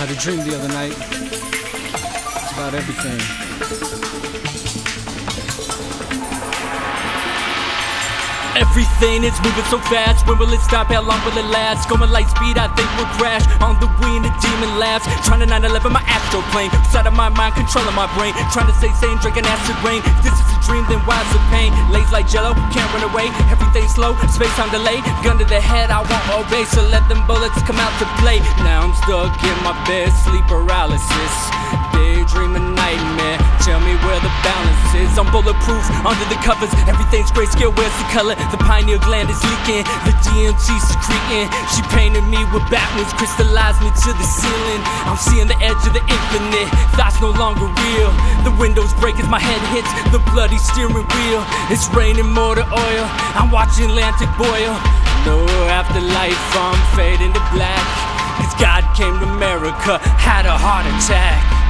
Had a dream the other night. It's about everything. Everything is moving so fast. When will it stop? How long will it last? Going light speed, I think we'll crash. On the wing, the demon laughs. Trying to 9/11 my astral plane. Side of my mind, controlling my brain. Trying to stay sane, drinking acid rain. If this is a dream, then why is it pain? Lays like jello, can't run away. Everything slow, space time delay. Gun to the head, I won't obey. So let them bullets come out to play. Now I'm stuck in my bed, sleep paralysis. Daydreaming nightmare. Tell me where the balance is. I'm bulletproof, under the covers. Everything's grayscale, where's the color? The pineal gland is leaking, the DMT secreting. She painted me with backwards, crystallized me to the ceiling. I'm seeing the edge of the infinite, thoughts no longer real. The windows break as my head hits the bloody steering wheel. It's raining motor oil, I'm watching Atlantic boil. No afterlife, I'm fading to black. Cause God came to America, had a heart attack.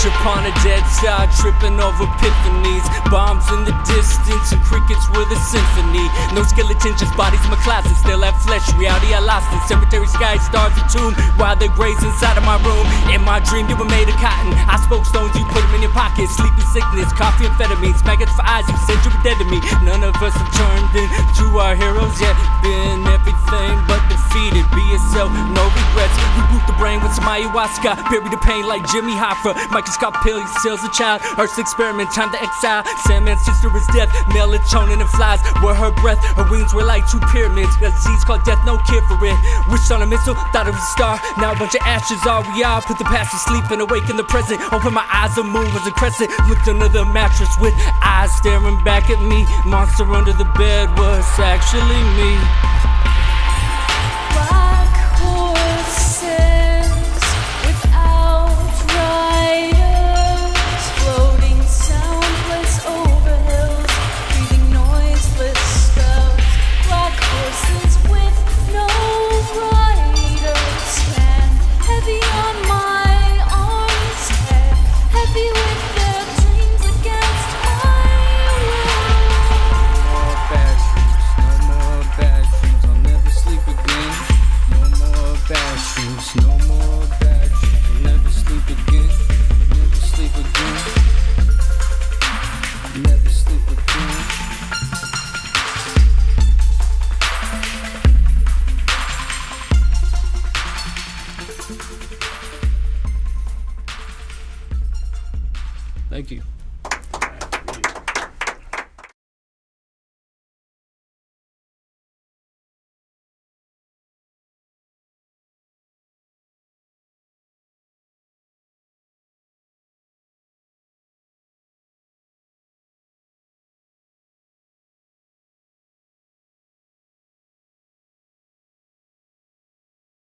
Upon a dead star, tripping over epiphanies. Bombs in the distance and crickets with a symphony. No skeletons, just bodies in my closet. Still have flesh, reality I lost in. Cemetery sky, stars a tomb. While they're graves inside of my room. In my dream, you were made of cotton. I spoke stones, you put them in your pocket. Sleeping sickness, coffee, amphetamines. Maggots for eyes, you said you were dead to me. None of us have turned into our heroes yet. Been everything but defeated. Be yourself, no regrets. Reboot the brain with some ayahuasca. Bury the pain like Jimmy Hoffa. Microscope pill, he sells a child. Earth's experiment, time to exile. Sandman's sister is death. Melatonin and flies were her breath. Her wings were like two pyramids. A disease called death, no cure for it. Wished on a missile, thought it was a star. Now a bunch of ashes, all we are. Put the past to sleep and awake in the present. Open my eyes, the moon was a crescent. Looked under the mattress with eyes staring back at me. Monster under the bed was actually me. No more bad dreams, I'll never sleep again. Never sleep again. Never sleep again. Thank you.